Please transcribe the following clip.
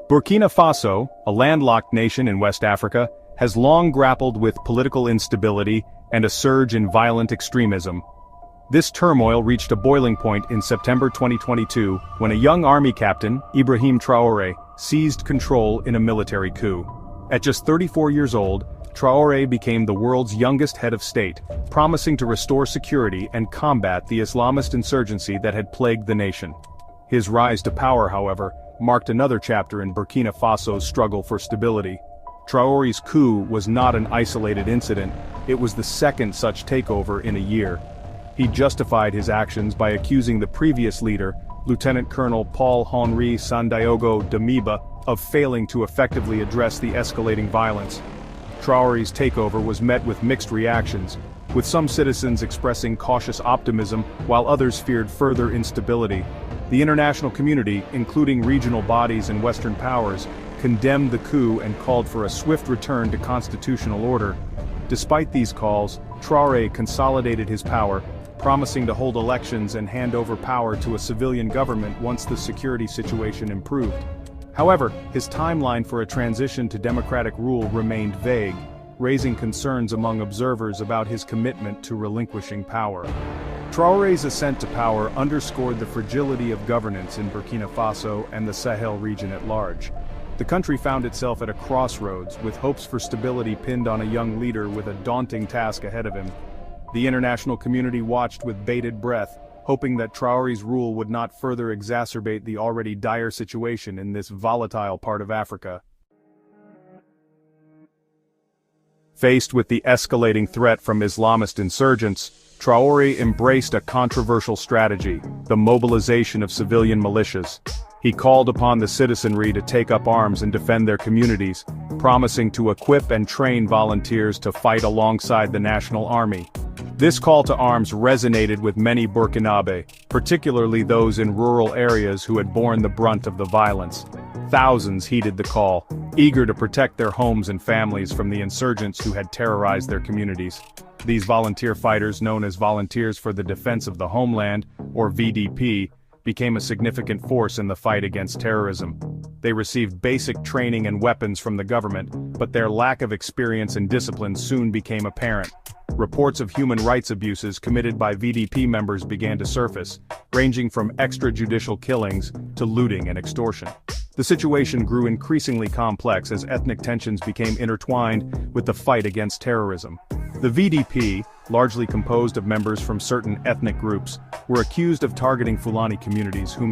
Burkina Faso, a landlocked nation in West Africa, has long grappled with political instability and a surge in violent extremism. This turmoil reached a boiling point in September 2022 when a young army captain, Ibrahim Traoré, seized control in a military coup. At just 34 years old, Traoré became the world's youngest head of state, promising to restore security and combat the Islamist insurgency that had plagued the nation. His rise to power, however, marked another chapter in Burkina Faso's struggle for stability. Traoré's coup was not an isolated incident, it was the second such takeover in a year. He justified his actions by accusing the previous leader, Lieutenant Colonel Paul-Henri Sandaogo Damiba, of failing to effectively address the escalating violence. Traoré's takeover was met with mixed reactions, with some citizens expressing cautious optimism while others feared further instability. The international community, including regional bodies and Western powers, condemned the coup and called for a swift return to constitutional order. Despite these calls, Traoré consolidated his power, promising to hold elections and hand over power to a civilian government once the security situation improved. However, his timeline for a transition to democratic rule remained vague, raising concerns among observers about his commitment to relinquishing power. Traoré's ascent to power underscored the fragility of governance in Burkina Faso and the Sahel region at large. The country found itself at a crossroads, with hopes for stability pinned on a young leader with a daunting task ahead of him. The international community watched with bated breath, hoping that Traoré's rule would not further exacerbate the already dire situation in this volatile part of Africa. Faced with the escalating threat from Islamist insurgents, Traoré embraced a controversial strategy, the mobilization of civilian militias. He called upon the citizenry to take up arms and defend their communities, promising to equip and train volunteers to fight alongside the national army. This call to arms resonated with many Burkinabe, particularly those in rural areas who had borne the brunt of the violence. Thousands heeded the call, eager to protect their homes and families from the insurgents who had terrorized their communities. These volunteer fighters, known as Volunteers for the Defense of the Homeland, or VDP, became a significant force in the fight against terrorism. They received basic training and weapons from the government, but their lack of experience and discipline soon became apparent. Reports of human rights abuses committed by VDP members began to surface, ranging from extrajudicial killings to looting and extortion. The situation grew increasingly complex as ethnic tensions became intertwined with the fight against terrorism. The VDP, largely composed of members from certain ethnic groups, were accused of targeting Fulani communities whom